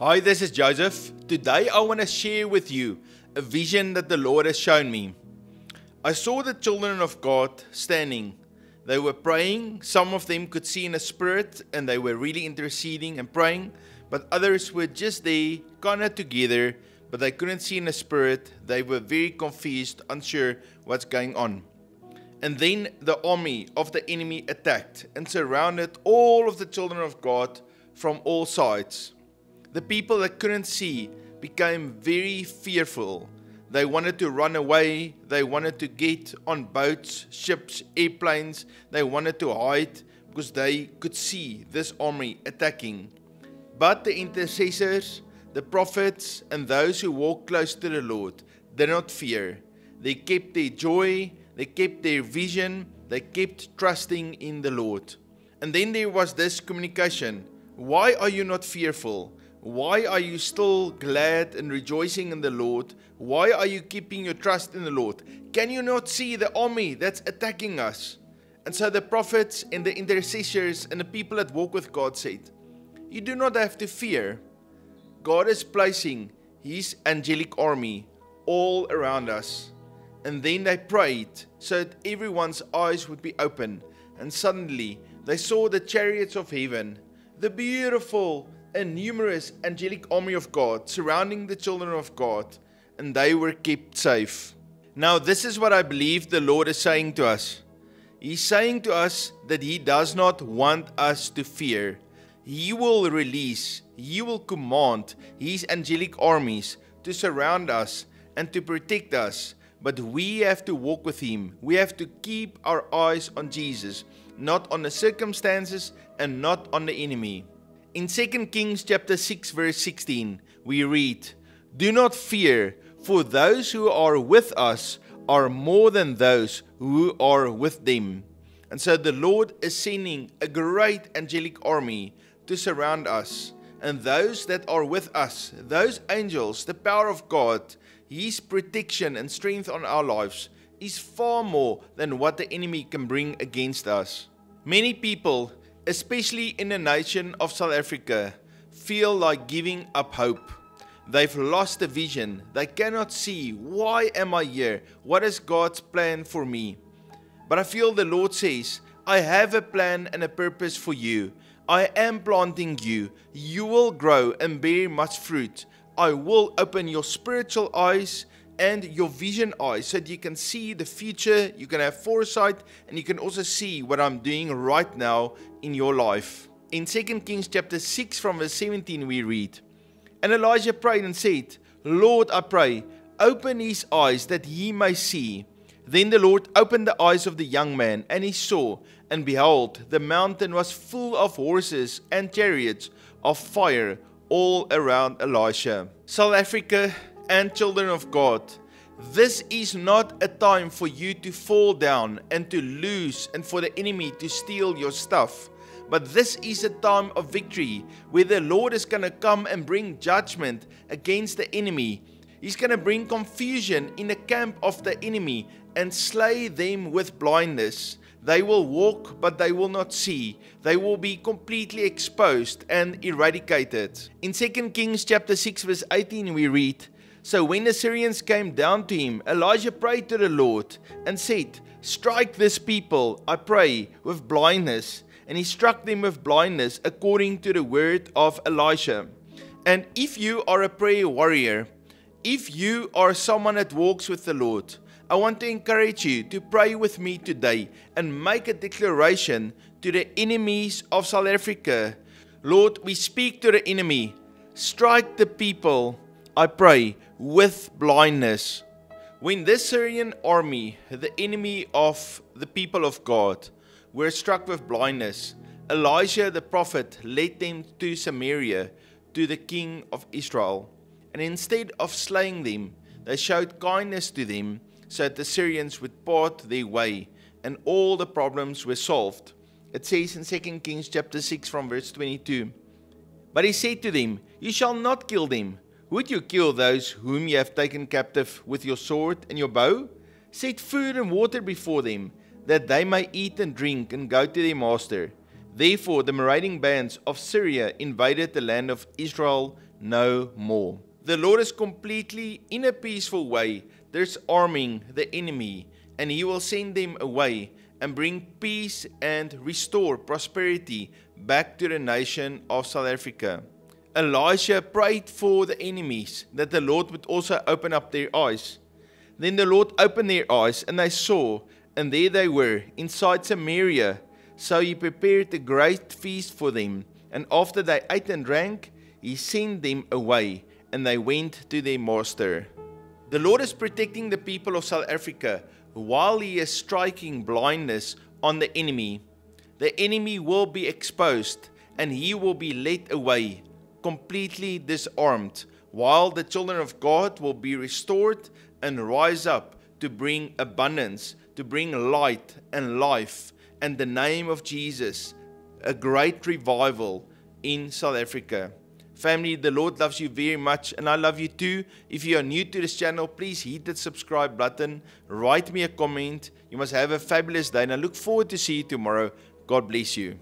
Hi, this is Joseph. Today I want to share with you a vision that the Lord has shown me. I saw the children of God standing. They were praying. Some of them could see in the spirit and they were really interceding and praying. But others were just there, kind of together, but they couldn't see in the spirit. They were very confused, unsure what's going on. And then the army of the enemy attacked and surrounded all of the children of God from all sides. The people that couldn't see became very fearful. They wanted to run away. They wanted to get on boats, ships, airplanes. They wanted to hide because they could see this army attacking. But the intercessors, the prophets, and those who walked close to the Lord did not fear. They kept their joy. They kept their vision. They kept trusting in the Lord. And then there was this communication. Why are you not fearful? Why are you still glad and rejoicing in the Lord? Why are you keeping your trust in the Lord? Can you not see the army that's attacking us? And so the prophets and the intercessors and the people that walk with God said, you do not have to fear. God is placing His angelic army all around us. And then they prayed so that everyone's eyes would be open. And suddenly they saw the chariots of heaven, the beautiful and numerous angelic army of God surrounding the children of God, and they were kept safe. Now this is what I believe the Lord is saying to us. He's saying to us that He does not want us to fear. He will release, He will command His angelic armies to surround us and to protect us. But we have to walk with Him. We have to keep our eyes on Jesus, not on the circumstances and not on the enemy. In 2 Kings chapter 6 verse 16, we read, do not fear, for those who are with us are more than those who are with them. And so the Lord is sending a great angelic army to surround us. And those that are with us, those angels, the power of God, His protection and strength on our lives is far more than what the enemy can bring against us. Many people, especially in the nation of South Africa, feel like giving up hope. They've lost the vision. They cannot see, why am I here? What is God's plan for me? But I feel the Lord says, I have a plan and a purpose for you. I am planting you. You will grow and bear much fruit. I will open your spiritual eyes and your vision eyes so that you can see the future, you can have foresight, and you can also see what I'm doing right now in your life. In 2 Kings chapter 6 from verse 17 we read, and Elijah prayed and said, Lord, I pray, open his eyes that he may see. Then the Lord opened the eyes of the young man, and he saw, and behold, the mountain was full of horses and chariots of fire all around Elisha. South Africa and children of God, this is not a time for you to fall down and to lose and for the enemy to steal your stuff. But this is a time of victory where the Lord is going to come and bring judgment against the enemy. He's going to bring confusion in the camp of the enemy and slay them with blindness. They will walk, but they will not see. They will be completely exposed and eradicated. In 2 Kings chapter 6 verse 18 we read, so when the Syrians came down to him, Elijah prayed to the Lord and said, strike this people, I pray, with blindness. And he struck them with blindness according to the word of Elisha. And if you are a prayer warrior, if you are someone that walks with the Lord, I want to encourage you to pray with me today and make a declaration to the enemies of South Africa. Lord, we speak to the enemy. Strike the people, I pray, with blindness. When this Syrian army, the enemy of the people of God, were struck with blindness, Elijah the prophet led them to Samaria, to the king of Israel. And instead of slaying them, they showed kindness to them, so that the Syrians would part their way, and all the problems were solved. It says in 2 Kings chapter 6 from verse 22, but he said to them, you shall not kill them. Would you kill those whom you have taken captive with your sword and your bow? Set food and water before them, that they may eat and drink and go to their master. Therefore the marauding bands of Syria invaded the land of Israel no more. The Lord is completely, in a peaceful way, disarming the enemy, and He will send them away and bring peace and restore prosperity back to the nation of South Africa. Elisha prayed for the enemies that the Lord would also open up their eyes. Then the Lord opened their eyes, and they saw, and there they were, inside Samaria. So He prepared a great feast for them, and after they ate and drank, He sent them away, and they went to their master. The Lord is protecting the people of South Africa while He is striking blindness on the enemy. The enemy will be exposed, and he will be led away, completely disarmed, while the children of God will be restored and rise up to bring abundance, to bring light and life, and the name of Jesus, a great revival in South Africa. Family, the Lord loves you very much, and I love you too. If you are new to this channel, please hit that subscribe button, write me a comment. You must have a fabulous day, and I look forward to see you tomorrow. God bless you.